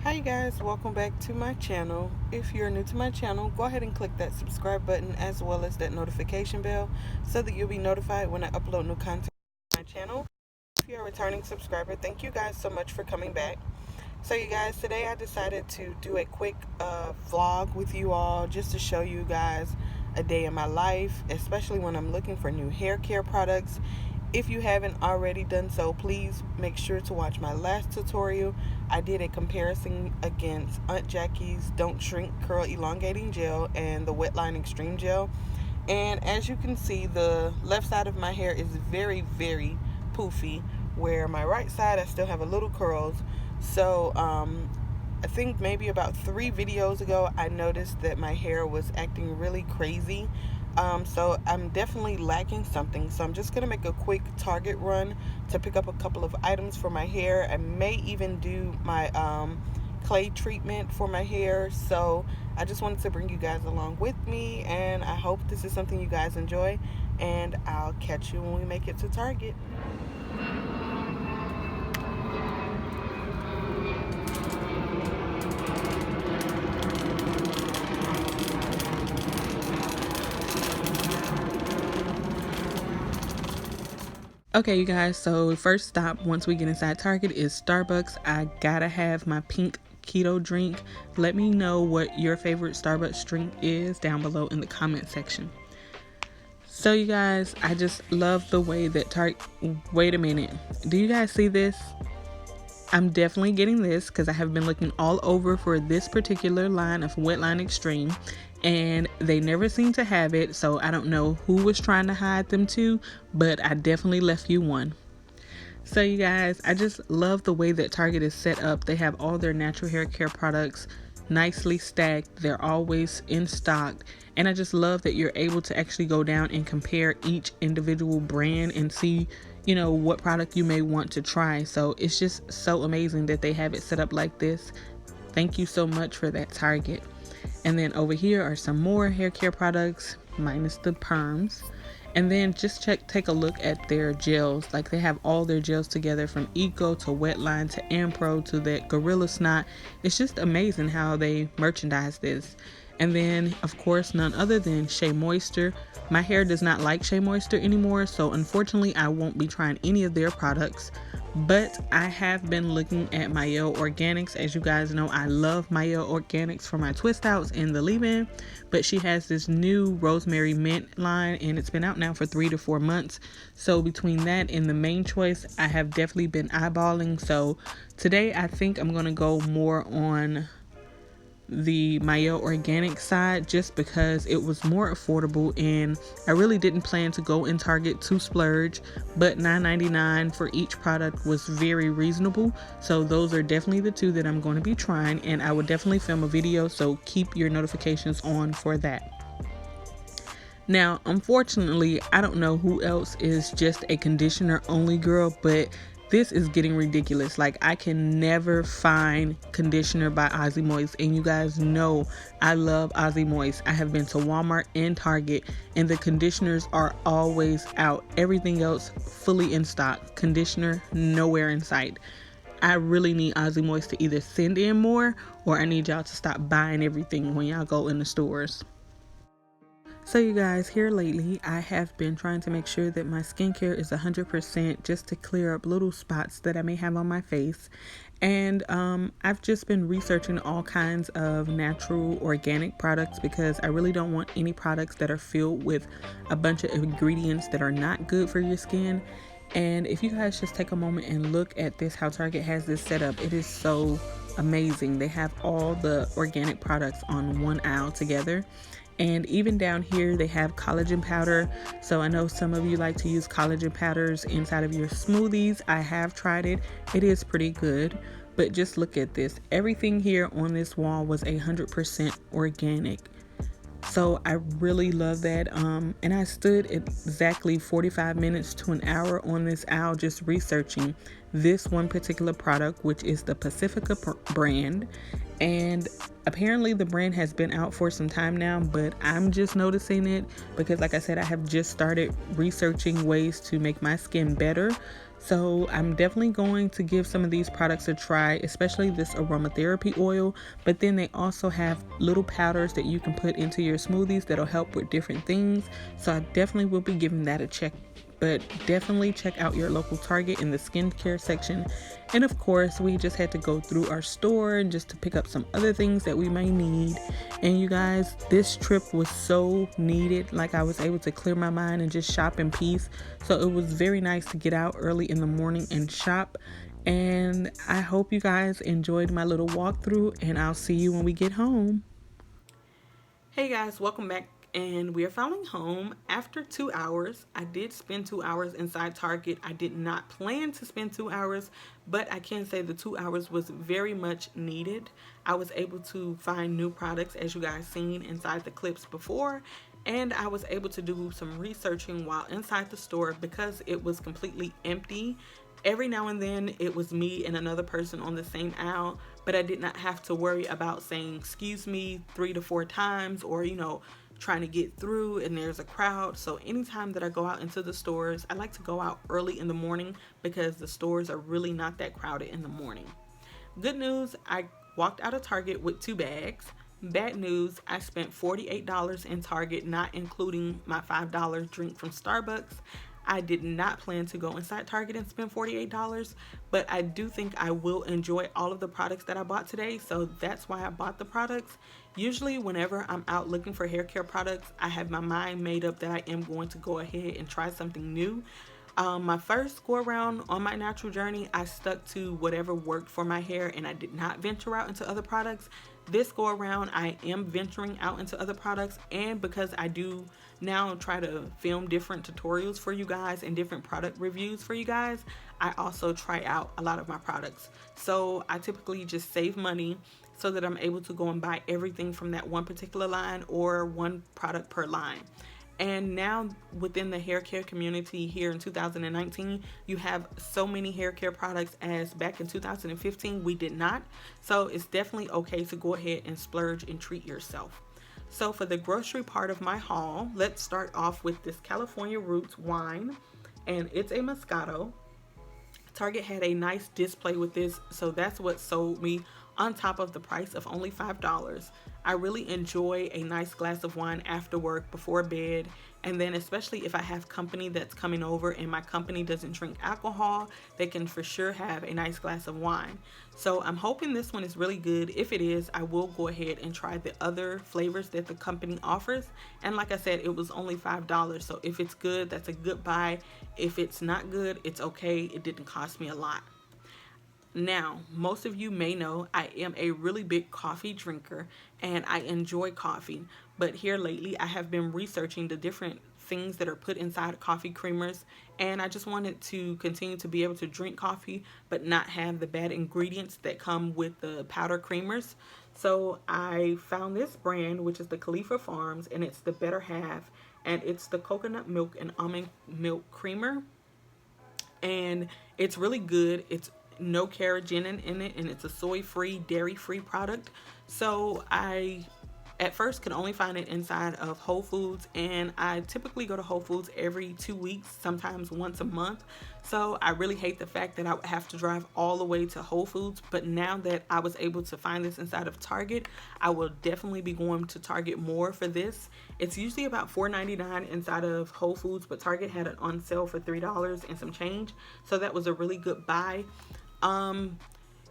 Hi you guys, welcome back to my channel. If you're new to my channel, go ahead and click that subscribe button as well as that notification bell so that you'll be notified when I upload new content on my channel. If you're a returning subscriber, thank you guys so much for coming back. So you guys, today I decided to do a quick vlog with you all just to show you guys a day in my life, especially when I'm looking for new hair care products. If you haven't already done so, please make sure to watch my last tutorial. I did a comparison against Aunt Jackie's Don't Shrink Curl Elongating Gel and the Wetline Extreme Gel. And as you can see, the left side of my hair is very, very poofy, where my right side I still have a little curls. So I think maybe about 3 videos ago I noticed that my hair was acting really crazy. So I'm definitely lacking something. So I'm just gonna make a quick Target run to pick up a couple of items for my hair. I may even do my clay treatment for my hair. So I just wanted to bring you guys along with me, and I hope this is something you guys enjoy, and I'll catch you when we make it to Target. Okay, you guys, so first stop once we get inside Target is Starbucks. I gotta have my pink keto drink. Let me know what your favorite Starbucks drink is down below in the comment section. So you guys, I just love the way that Target, wait a minute, do you guys see this? I'm definitely getting this because I have been looking all over for this particular line of Wetline Extreme, and they never seem to have it, so I don't know who was trying to hide them to, but I definitely left you one. So you guys, I just love the way that Target is set up. They have all their natural hair care products nicely stacked. They're always in stock, and I just love that you're able to actually go down and compare each individual brand and see, you know, what product you may want to try. So it's just so amazing that they have it set up like this. Thank you so much for that, Target. And then over here are some more hair care products minus the perms. And then just take a look at their gels. Like, they have all their gels together, from Eco to Wetline to Ampro to that Gorilla Snot. It's just amazing how they merchandise this. And then of course none other than Shea Moisture. My hair does not like Shea Moisture anymore, so unfortunately I won't be trying any of their products. But I have been looking at Mielle Organics. As you guys know, I love Mielle Organics for my twist outs and the leave-in, but she has this new rosemary mint line, and it's been out now for 3 to 4 months. So between that and the main choice, I have definitely been eyeballing. So today I think I'm gonna go more on the Mielle Organic side, just because it was more affordable, and I really didn't plan to go in Target to splurge, but $9.99 for each product was very reasonable. So those are definitely the two that I'm going to be trying, and I will definitely film a video, so keep your notifications on for that. Now, unfortunately, I don't know who else is just a conditioner only girl, but this is getting ridiculous. Like, I can never find conditioner by Aussie Moist, and you guys know I love Aussie Moist. I have been to Walmart and Target, and the conditioners are always out. Everything else fully in stock. Conditioner nowhere in sight. I really need Aussie Moist to either send in more, or I need y'all to stop buying everything when y'all go in the stores. So you guys, here lately I have been trying to make sure that my skincare is 100%, just to clear up little spots that I may have on my face. And I've just been researching all kinds of natural organic products, because I really don't want any products that are filled with a bunch of ingredients that are not good for your skin. And if you guys just take a moment and look at this, how Target has this set up, it is so amazing. They have all the organic products on one aisle together. And even down here they have collagen powder. So I know some of you like to use collagen powders inside of your smoothies. I have tried it. It is pretty good. But just look at this. Everything here on this wall was 100% organic. So I really love that. And I stood exactly 45 minutes to an hour on this aisle just researching this one particular product, which is the Pacifica brand. And apparently the brand has been out for some time now, but I'm just noticing it because, like I said, I have just started researching ways to make my skin better. So I'm definitely going to give some of these products a try, especially this aromatherapy oil. But then they also have little powders that you can put into your smoothies that'll help with different things. So I definitely will be giving that a check. But definitely check out your local Target in the skincare section. And of course, we just had to go through our store and just to pick up some other things that we may need. And you guys, this trip was so needed. Like, I was able to clear my mind and just shop in peace. So it was very nice to get out early in the morning and shop. And I hope you guys enjoyed my little walkthrough, and I'll see you when we get home. Hey guys, welcome back, and we are finally home after 2 hours. I did spend 2 hours inside Target. I did not plan to spend 2 hours, but I can say the 2 hours was very much needed. I was able to find new products, as you guys seen inside the clips before, and I was able to do some researching while inside the store because it was completely empty. Every now and then it was me and another person on the same aisle, but I did not have to worry about saying excuse me 3 to 4 times, or trying to get through and there's a crowd. So anytime that I go out into the stores, I like to go out early in the morning because the stores are really not that crowded in the morning. Good news, I walked out of Target with 2 bags. Bad news, I spent $48 in Target, not including my $5 drink from Starbucks. I did not plan to go inside Target and spend $48, but I do think I will enjoy all of the products that I bought today, so that's why I bought the products. Usually whenever I'm out looking for hair care products, I have my mind made up that I am going to go ahead and try something new. My first go around on my natural journey, I stuck to whatever worked for my hair and I did not venture out into other products. This go around, I am venturing out into other products, and because I do now try to film different tutorials for you guys and different product reviews for you guys, I also try out a lot of my products. So I typically just save money so that I'm able to go and buy everything from that one particular line or one product per line. And now within the hair care community here in 2019, you have so many hair care products as back in 2015 we did not. So it's definitely okay to go ahead and splurge and treat yourself. So for the grocery part of my haul, let's start off with this California Roots wine, and it's a Moscato. Target had a nice display with this, so that's what sold me, on top of the price of only $5. I really enjoy a nice glass of wine after work, before bed, and then especially if I have company that's coming over and my company doesn't drink alcohol, they can for sure have a nice glass of wine. So I'm hoping this one is really good. If it is, I will go ahead and try the other flavors that the company offers. And like I said, it was only $5, so if it's good, that's a good buy. If it's not good, it's okay. It didn't cost me a lot. Now, most of you may know I am a really big coffee drinker and I enjoy coffee, but here lately I have been researching the different things that are put inside coffee creamers, and I just wanted to continue to be able to drink coffee but not have the bad ingredients that come with the powder creamers. So I found this brand, which is the Khalifa Farms, and it's the Better Half, and it's the coconut milk and almond milk creamer, and it's really good. It's no carrageenan in it, and it's a soy-free, dairy-free product. So I at first could only find it inside of Whole Foods, and I typically go to Whole Foods every 2 weeks, sometimes once a month. So I really hate the fact that I would have to drive all the way to Whole Foods, but now that I was able to find this inside of Target, I will definitely be going to Target more for this. It's usually about $4.99 inside of Whole Foods, but Target had it on sale for $3 and some change, so that was a really good buy.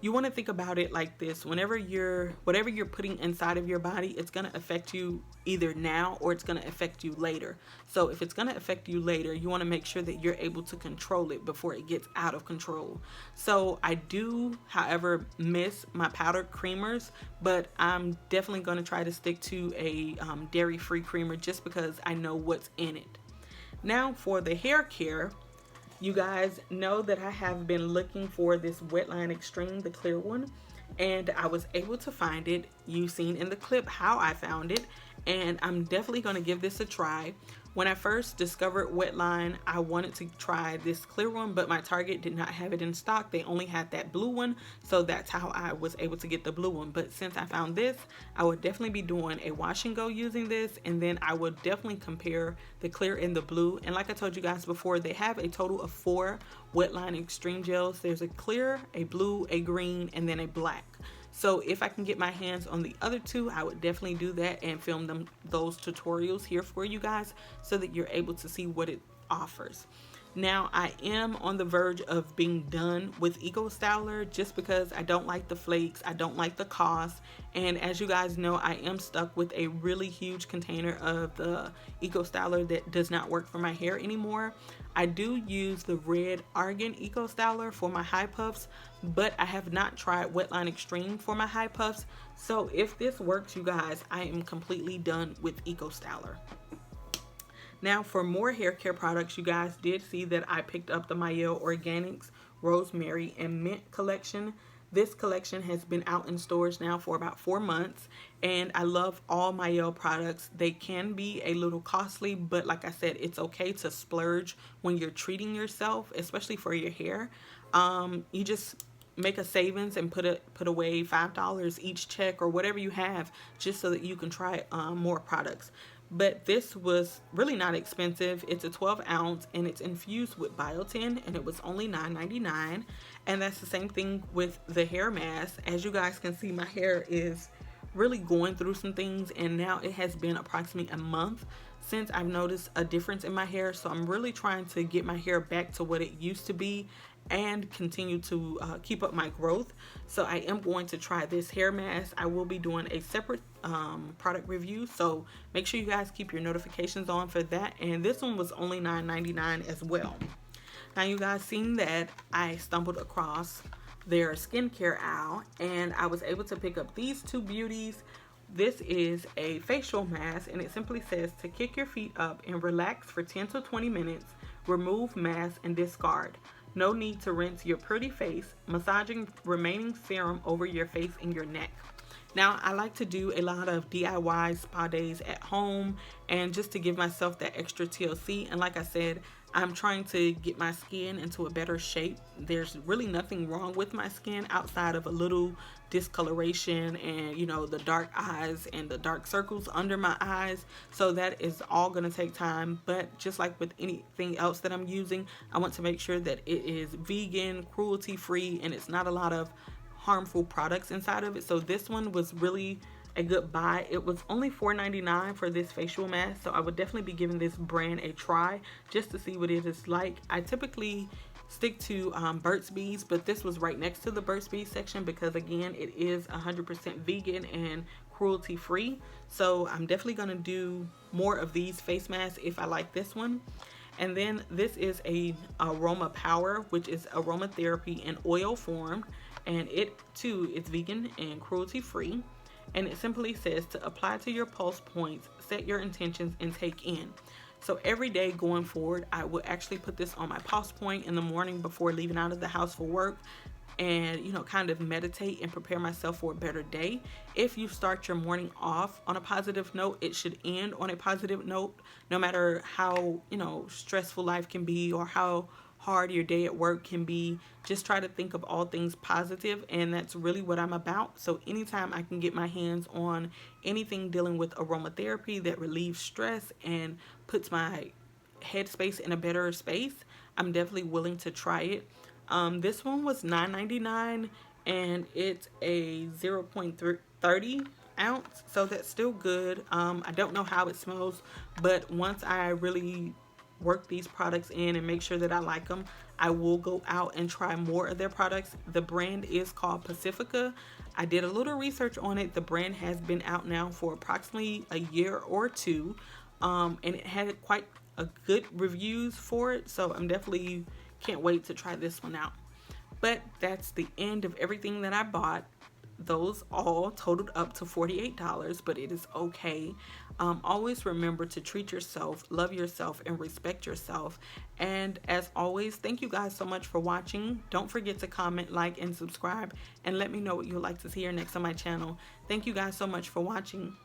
You want to think about it like this: whatever you're putting inside of your body, it's going to affect you either now or it's going to affect you later. So if it's going to affect you later, you want to make sure that you're able to control it before it gets out of control. So I do, however, miss my powdered creamers, but I'm definitely going to try to stick to a dairy-free creamer just because I know what's in it. Now for the hair care, you guys know that I have been looking for this Wetline Extreme, the clear one, and I was able to find it. You've seen in the clip how I found it, and I'm definitely going to give this a try. When I first discovered Wetline, I wanted to try this clear one, but my Target did not have it in stock. They only had that blue one, so that's how I was able to get the blue one. But since I found this, I would definitely be doing a wash and go using this, and then I would definitely compare the clear and the blue. And like I told you guys before, they have a total of 4 Wetline Extreme Gels. There's a clear, a blue, a green, and then a black. So if I can get my hands on the other 2, I would definitely do that and film those tutorials here for you guys so that you're able to see what it offers. Now I am on the verge of being done with Eco Styler just because I don't like the flakes, I don't like the cost, and as you guys know, I am stuck with a really huge container of the Eco Styler that does not work for my hair anymore. I do use the red Argan Eco Styler for my high puffs, but I have not tried Wetline Extreme for my high puffs. So if this works, you guys, I am completely done with Eco Styler. Now for more hair care products, you guys did see that I picked up the Mielle Organics Rosemary and Mint collection. This collection has been out in stores now for about 4 months, and I love all Mielle products. They can be a little costly, but like I said, it's okay to splurge when you're treating yourself, especially for your hair. You just make a savings and put away $5 each check or whatever you have, just so that you can try more products. But this was really not expensive. It's a 12 ounce and it's infused with biotin, and it was only $9.99. And that's the same thing with the hair mask. As you guys can see, my hair is really going through some things, and now it has been approximately a month since I've noticed a difference in my hair. So I'm really trying to get my hair back to what it used to be and continue to keep up my growth. So I am going to try this hair mask. I will be doing a separate product review, so make sure you guys keep your notifications on for that. And this one was only $9.99 as well. Now you guys seen that I stumbled across their skincare aisle, and I was able to pick up these 2 beauties. This is a facial mask, and it simply says to kick your feet up and relax for 10 to 20 minutes, remove mask and discard. No need to rinse your pretty face, massaging remaining serum over your face and your neck. Now, I like to do a lot of DIY spa days at home, and just to give myself that extra TLC. And like I said, I'm trying to get my skin into a better shape. There's really nothing wrong with my skin outside of a little discoloration and, you know, the dark eyes and the dark circles under my eyes. So that is all going to take time. But just like with anything else that I'm using, I want to make sure that it is vegan, cruelty free, and it's not a lot of harmful products inside of it. So this one was really a good buy. It was only $4.99 for this facial mask, so I would definitely be giving this brand a try just to see what it is like. I typically stick to Burt's Bees, but this was right next to the Burt's Bees section because again, it is 100% vegan and cruelty free. So I'm definitely going to do more of these face masks if I like this one. And then this is a Aroma Power, which is aromatherapy in oil form, and it too is vegan and cruelty free. And it simply says to apply to your pulse points, set your intentions, and take in. So every day going forward, I will actually put this on my pulse point in the morning before leaving out of the house for work, and, you know, kind of meditate and prepare myself for a better day. If you start your morning off on a positive note, it should end on a positive note, no matter how, you know, stressful life can be or how hard your day at work can be. Just try to think of all things positive, and that's really what I'm about. So anytime I can get my hands on anything dealing with aromatherapy that relieves stress and puts my headspace in a better space, I'm definitely willing to try it. This one was $9.99, and it's a 0.30 ounce, so that's still good. I don't know how it smells, but once I really work these products in and make sure that I like them, I will go out and try more of their products. The brand is called Pacifica. I did a little research on it. The brand has been out now for approximately a year or two, and it had quite a good reviews for it, so I'm definitely can't wait to try this one out. But that's the end of everything that I bought. Those all totaled up to $48, but it is okay. Always remember to treat yourself, love yourself, and respect yourself. And as always, thank you guys so much for watching. Don't forget to comment, like, and subscribe, and let me know what you'd like to see here next on my channel. Thank you guys so much for watching.